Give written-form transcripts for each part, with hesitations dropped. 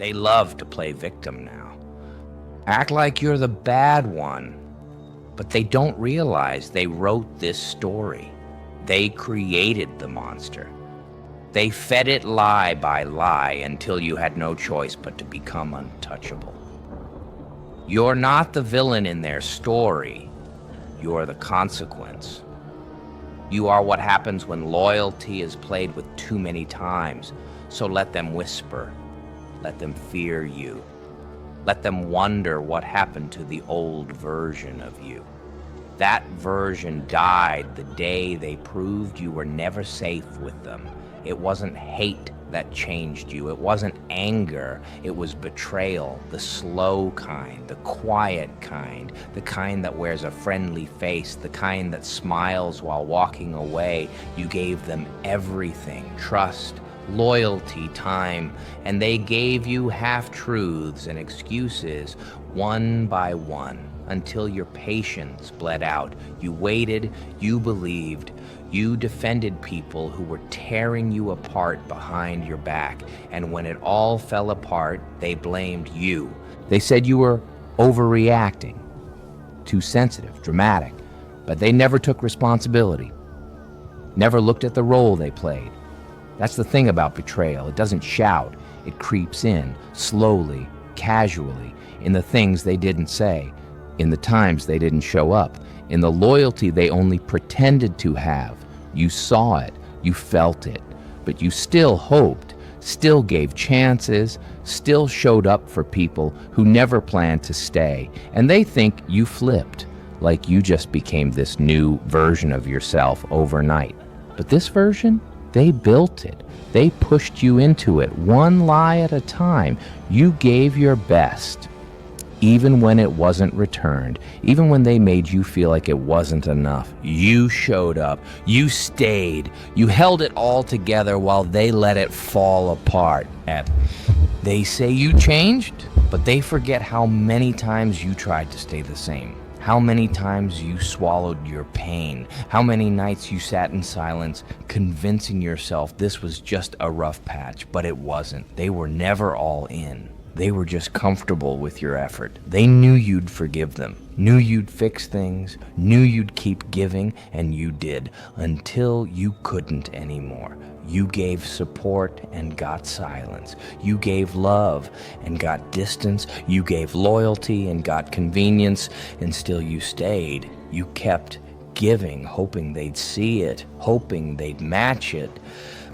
They love to play victim now. Act like you're the bad one. But they don't realize they wrote this story. They created the monster. They fed it lie by lie until you had no choice but to become untouchable. You're not the villain in their story. You're the consequence. You are what happens when loyalty is played with too many times. So let them whisper. Let them fear you. Let them wonder what happened to the old version of you. That version died the day they proved you were never safe with them. It wasn't hate that changed you. It wasn't anger. It was betrayal, the slow kind, the quiet kind, the kind that wears a friendly face, the kind that smiles while walking away. You gave them everything, trust, loyalty, time, and they gave you half-truths and excuses one by one until your patience bled out. You waited, you believed, you defended people who were tearing you apart behind your back, and when it all fell apart, they blamed you. They said you were overreacting, too sensitive, dramatic, but they never took responsibility, never looked at the role they played. That's the thing about betrayal. It doesn't shout. It creeps in, slowly, casually, in the things they didn't say, in the times they didn't show up, in the loyalty they only pretended to have. You saw it, you felt it, but you still hoped, still gave chances, still showed up for people who never planned to stay, and they think you flipped, like you just became this new version of yourself overnight. But this version? They built it. They pushed you into it, one lie at a time. You gave your best, even when it wasn't returned, even when they made you feel like it wasn't enough. You showed up. You stayed. You held it all together while they let it fall apart. They say you changed, but they forget how many times you tried to stay the same. How many times you swallowed your pain, how many nights you sat in silence, convincing yourself this was just a rough patch, but it wasn't. They were never all in. They were just comfortable with your effort. They knew you'd forgive them, knew you'd fix things, knew you'd keep giving, and you did, until you couldn't anymore. You gave support and got silence. You gave love and got distance. You gave loyalty and got convenience, and still you stayed. You kept giving, hoping they'd see it, hoping they'd match it.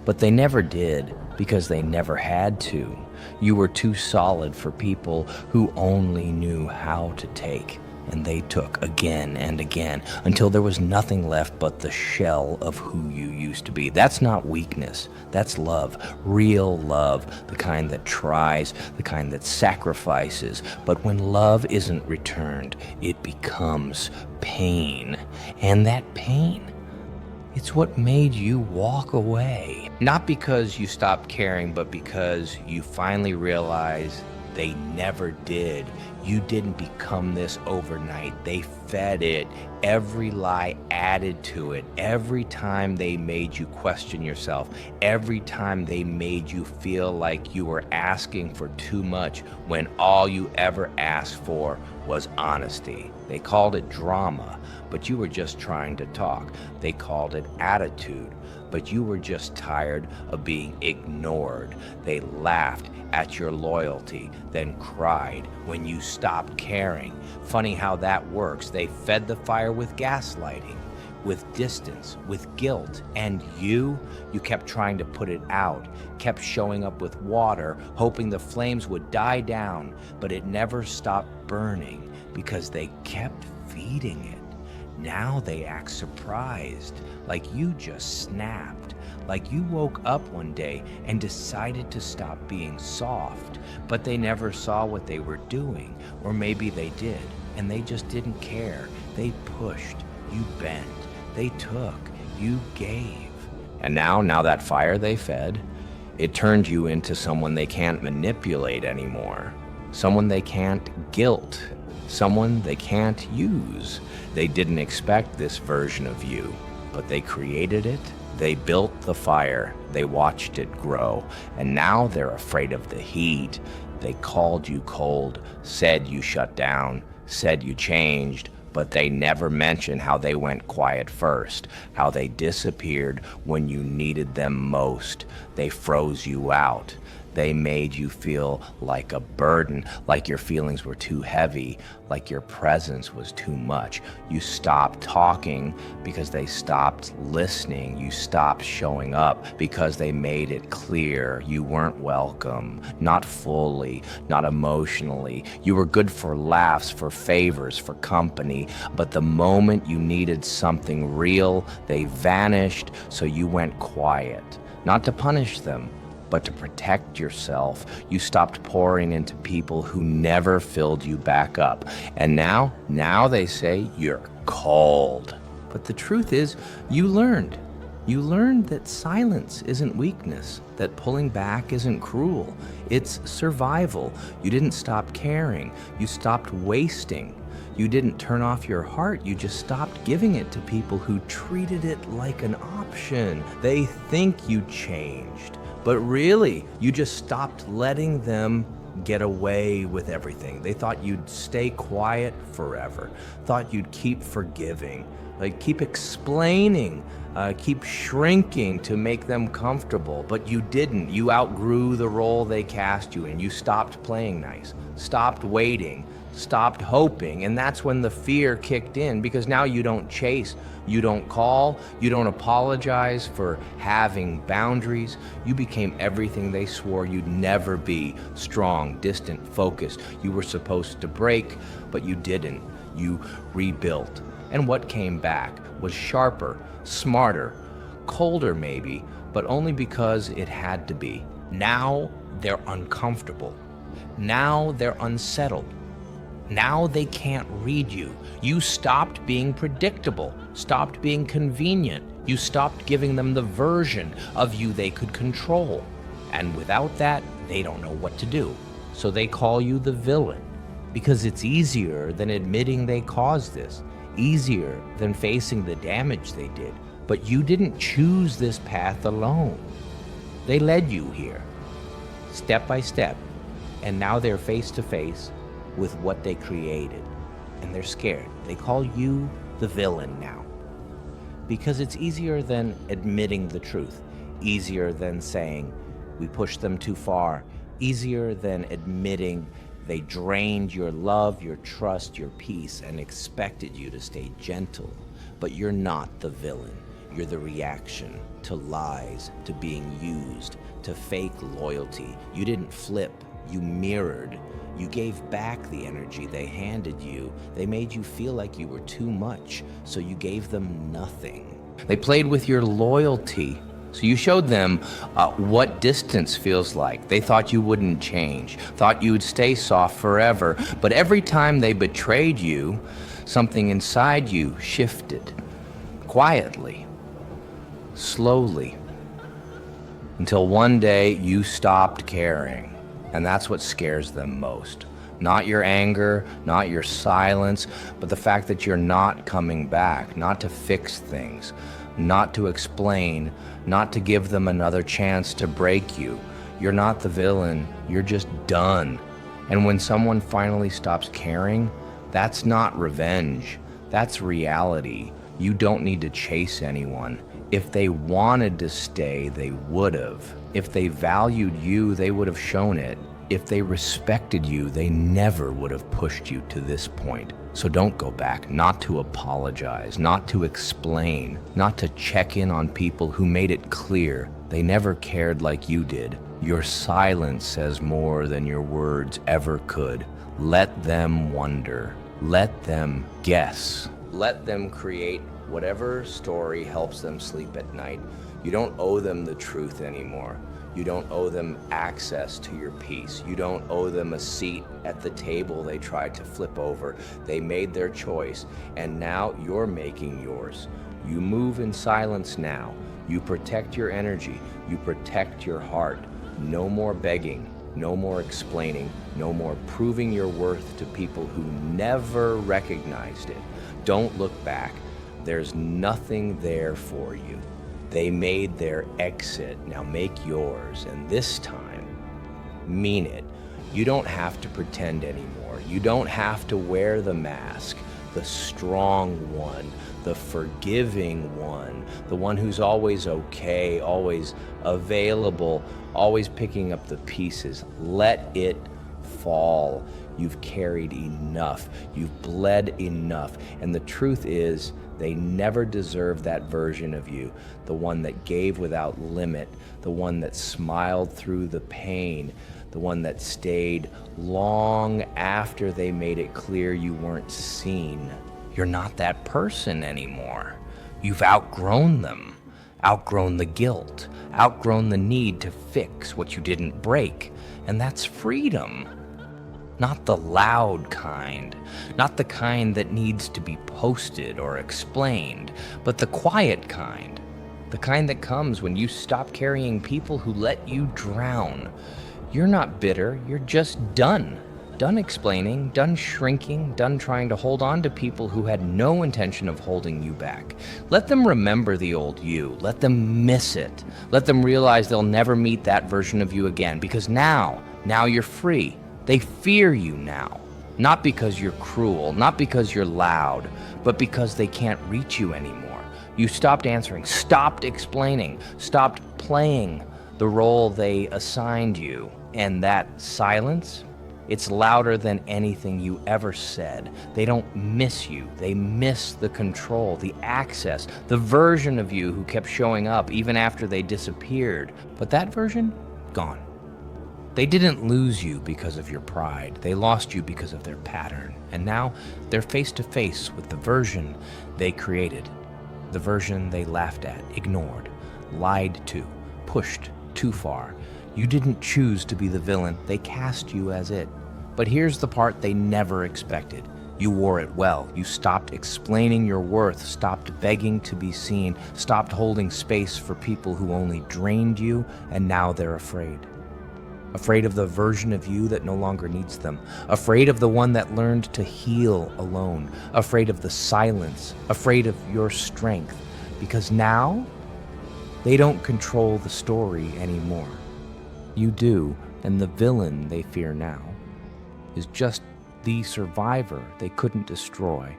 But they never did, because they never had to. You were too solid for people who only knew how to take. And they took again and again until there was nothing left but the shell of who you used to be. That's not weakness. That's love. Real love. The kind that tries, the kind that sacrifices. But when love isn't returned, it becomes pain. And that pain, it's what made you walk away. Not because you stopped caring, but because you finally realized they never did. You didn't become this overnight. They fed it. Every lie added to it. Every time they made you question yourself. Every time they made you feel like you were asking for too much when all you ever asked for was honesty. They called it drama, but you were just trying to talk. They called it attitude, but you were just tired of being ignored. They laughed at your loyalty, then cried when you stopped caring. Funny how that works. They fed the fire with gaslighting, with distance, with guilt, and you kept trying to put it out, kept showing up with water, hoping the flames would die down, but it never stopped burning because they kept feeding it. Now they act surprised, like you just snapped, like you woke up one day and decided to stop being soft, but they never saw what they were doing, or maybe they did, and they just didn't care. They pushed, you bent, they took, you gave. And now that fire they fed, it turned you into someone they can't manipulate anymore, someone they can't guilt, someone they can't use. They didn't expect this version of you, but they created it, They built the fire, they watched it grow, and now they're afraid of the heat. They called you cold, said you shut down, said you changed, but they never mentioned how they went quiet first, how they disappeared when you needed them most. They froze you out. They made you feel like a burden, like your feelings were too heavy, like your presence was too much. You stopped talking because they stopped listening. You stopped showing up because they made it clear you weren't welcome, not fully, not emotionally. You were good for laughs, for favors, for company, but the moment you needed something real, they vanished, so you went quiet. Not to punish them, but to protect yourself. You stopped pouring into people who never filled you back up. And now they say you're cold. But the truth is, you learned. You learned that silence isn't weakness, that pulling back isn't cruel. It's survival. You didn't stop caring. You stopped wasting. You didn't turn off your heart. You just stopped giving it to people who treated it like an option. They think you changed. But really, you just stopped letting them get away with everything. They thought you'd stay quiet forever, thought you'd keep forgiving, like keep explaining, keep shrinking to make them comfortable. But you didn't. You outgrew the role they cast you in. You stopped playing nice, stopped waiting, stopped hoping, and that's when the fear kicked in, because now you don't chase, you don't call, you don't apologize for having boundaries. You became everything they swore you'd never be: strong, distant, focused. You were supposed to break, but you didn't. You rebuilt. And what came back was sharper, smarter, colder maybe, but only because it had to be. Now they're uncomfortable. Now they're unsettled. Now they can't read you. You stopped being predictable, stopped being convenient. You stopped giving them the version of you they could control. And without that, they don't know what to do. So they call you the villain, because it's easier than admitting they caused this, easier than facing the damage they did. But you didn't choose this path alone. They led you here, step by step, and now they're face to face with what they created, and they're scared. They call you the villain now, because it's easier than admitting the truth, easier than saying we pushed them too far, easier than admitting they drained your love, your trust, your peace, and expected you to stay gentle. But you're not the villain. You're the reaction to lies, to being used, to fake loyalty. You didn't flip, you mirrored. You gave back the energy they handed you. They made you feel like you were too much, so you gave them nothing. They played with your loyalty, so you showed them what distance feels like. They thought you wouldn't change, thought you would stay soft forever. But every time they betrayed you, something inside you shifted, quietly, slowly, until one day you stopped caring. And that's what scares them most. Not your anger, not your silence, but the fact that you're not coming back, not to fix things, not to explain, not to give them another chance to break you. You're not the villain, you're just done. And when someone finally stops caring, that's not revenge, that's reality. You don't need to chase anyone. If they wanted to stay, they would have. If they valued you, they would have shown it. If they respected you, they never would have pushed you to this point. So don't go back, not to apologize, not to explain, not to check in on people who made it clear they never cared like you did. Your silence says more than your words ever could. Let them wonder. Let them guess. Let them create whatever story helps them sleep at night. You don't owe them the truth anymore. You don't owe them access to your peace. You don't owe them a seat at the table they tried to flip over. They made their choice, and now you're making yours. You move in silence now. You protect your energy. You protect your heart. No more begging. No more explaining. No more proving your worth to people who never recognized it. Don't look back. There's nothing there for you. They made their exit. Now make yours. And this time, mean it. You don't have to pretend anymore. You don't have to wear the mask. The strong one, the forgiving one, the one who's always okay, always available, always picking up the pieces. Let it fall. You've carried enough. You've bled enough. And the truth is, they never deserve that version of you, the one that gave without limit, the one that smiled through the pain, the one that stayed long after they made it clear you weren't seen. You're not that person anymore. You've outgrown them, outgrown the guilt, outgrown the need to fix what you didn't break. And that's freedom. Not the loud kind, not the kind that needs to be posted or explained, but the quiet kind, the kind that comes when you stop carrying people who let you drown. You're not bitter, you're just done. Done explaining, done shrinking, done trying to hold on to people who had no intention of holding you back. Let them remember the old you. Let them miss it. Let them realize they'll never meet that version of you again, because now you're free. They fear you now, not because you're cruel, not because you're loud, but because they can't reach you anymore. You stopped answering, stopped explaining, stopped playing the role they assigned you. And that silence, it's louder than anything you ever said. They don't miss you. They miss the control, the access, the version of you who kept showing up even after they disappeared. But that version, gone. They didn't lose you because of your pride. They lost you because of their pattern. And now they're face to face with the version they created, the version they laughed at, ignored, lied to, pushed too far. You didn't choose to be the villain. They cast you as it. But here's the part they never expected. You wore it well. You stopped explaining your worth, stopped begging to be seen, stopped holding space for people who only drained you, and now they're afraid. Afraid of the version of you that no longer needs them. Afraid of the one that learned to heal alone. Afraid of the silence. Afraid of your strength. Because now, they don't control the story anymore. You do, and the villain they fear now is just the survivor they couldn't destroy.